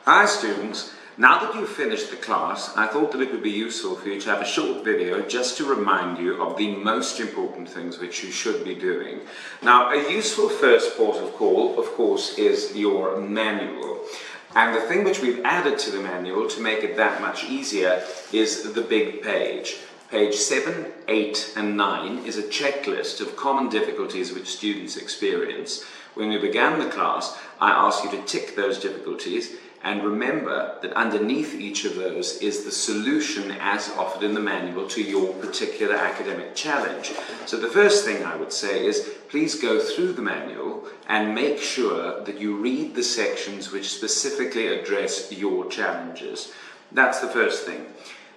Hi students, now that you've finished the class, I thought that it would be useful for you to have a short video just to remind you of the most important things which you should be doing. Now, a useful first port of call, of course, is your manual. And the thing which we've added to the manual to make it that much easier is the big page. Page 7, 8 and 9 is a checklist of common difficulties which students experience. When we began the class, I asked you to tick those difficulties and remember that underneath each of those is the solution as offered in the manual to your particular academic challenge. So the first thing I would say is please go through the manual and make sure that you read the sections which specifically address your challenges. That's the first thing.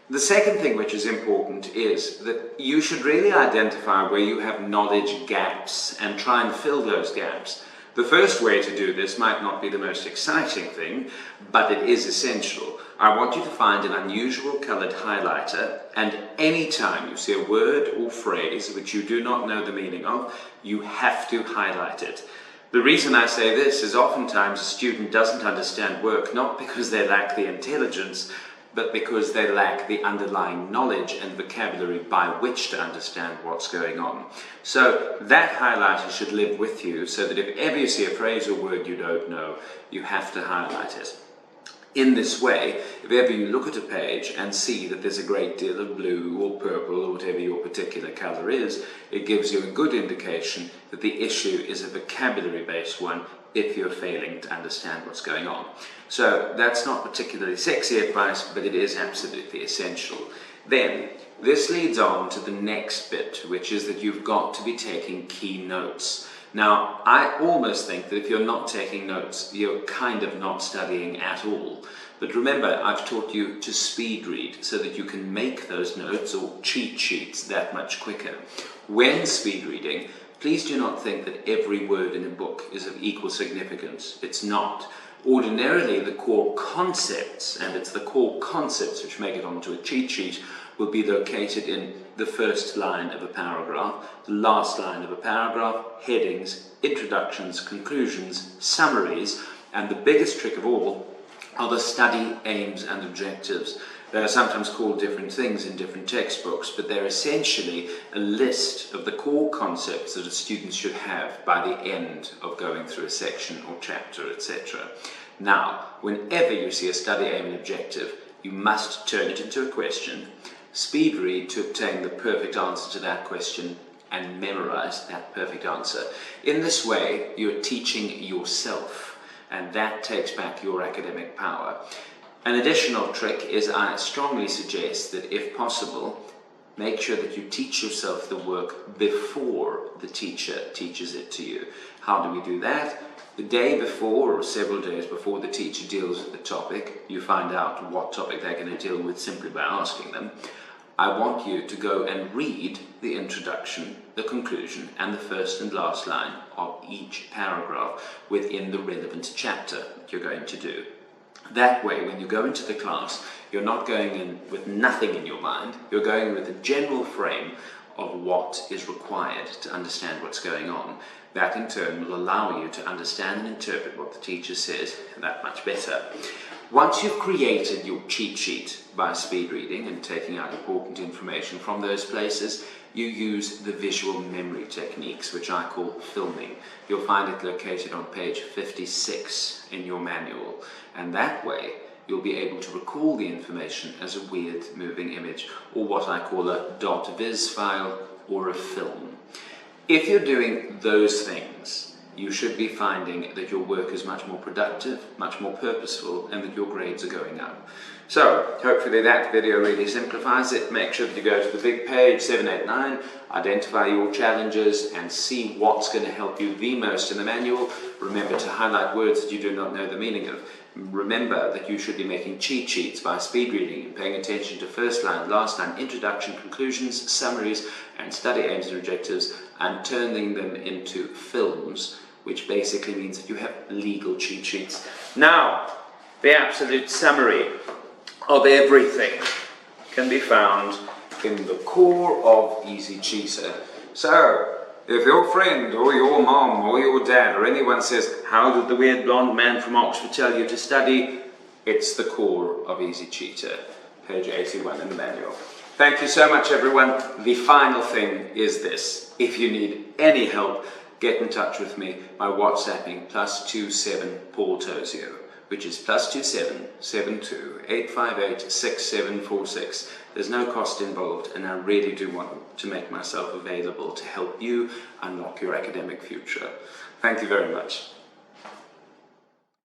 The second thing which is important is that you should really identify where you have knowledge gaps and try and fill those gaps. The first way to do this might not be the most exciting thing, but it is essential. I want you to find an unusual coloured highlighter, and any time you see a word or phrase which you do not know the meaning of, you have to highlight it. The reason I say this is oftentimes a student doesn't understand work not because they lack the intelligence, but because they lack the underlying knowledge and vocabulary by which to understand what's going on. So that highlighter should live with you so that if ever you see a phrase or word you don't know, you have to highlight it. In this way, if ever you look at a page and see that there's a great deal of blue or purple or whatever your particular colour is, it gives you a good indication that the issue is a vocabulary-based one if you're failing to understand what's going on. So that's not particularly sexy advice, but it is absolutely essential. Then, this leads on to the next bit, which is that you've got to be taking key notes. Now, I almost think that if you're not taking notes, you're kind of not studying at all. But remember, I've taught you to speed read so that you can make those notes or cheat sheets that much quicker. When speed reading, please do not think that every word in a book is of equal significance. It's not. Ordinarily, the core concepts, and it's the core concepts which make it onto a cheat sheet, will be located in the first line of a paragraph, the last line of a paragraph, headings, introductions, conclusions, summaries, and the biggest trick of all are the study aims and objectives. They are sometimes called different things in different textbooks, but they're essentially a list of the core concepts that a student should have by the end of going through a section or chapter, etc. Now, whenever you see a study aim and objective, you must turn it into a question, speed read to obtain the perfect answer to that question, and memorize that perfect answer. In this way, you're teaching yourself, and that takes back your academic power. An additional trick is I strongly suggest that if possible, make sure that you teach yourself the work before the teacher teaches it to you. How do we do that? The day before or several days before the teacher deals with the topic, you find out what topic they're going to deal with simply by asking them. I want you to go and read the introduction, the conclusion, and the first and last line of each paragraph within the relevant chapter that you're going to do. That way, when you go into the class, you're not going in with nothing in your mind, you're going in with a general frame of what is required to understand what's going on. That in turn will allow you to understand and interpret what the teacher says that much better. Once you've created your cheat sheet by speed reading and taking out important information from those places, you use the visual memory techniques, which I call filming. You'll find it located on page 56 in your manual, and that way you'll be able to recall the information as a weird moving image, or what I call a .viz file or a film. If you're doing those things, you should be finding that your work is much more productive, much more purposeful, and that your grades are going up. So, hopefully that video really simplifies it. Make sure that you go to the big page, 7, 8, 9, identify your challenges and see what's going to help you the most in the manual. Remember to highlight words that you do not know the meaning of. Remember that you should be making cheat sheets by speed reading and paying attention to first line, last line, introduction, conclusions, summaries, and study aims and objectives, and turning them into films, which basically means that you have legal cheat sheets. Now, the absolute summary of everything can be found in the core of EasyCheetah. So, if your friend or your mom or your dad or anyone says, "How did the weird blonde man from Oxford tell you to study?" It's the core of EasyCheetah, page 81 in the manual. Thank you so much, everyone. The final thing is this. If you need any help, get in touch with me by WhatsApping +27 Paul Tosio, which is +27 72 858 6746. There's no cost involved, and I really do want to make myself available to help you unlock your academic future. Thank you very much.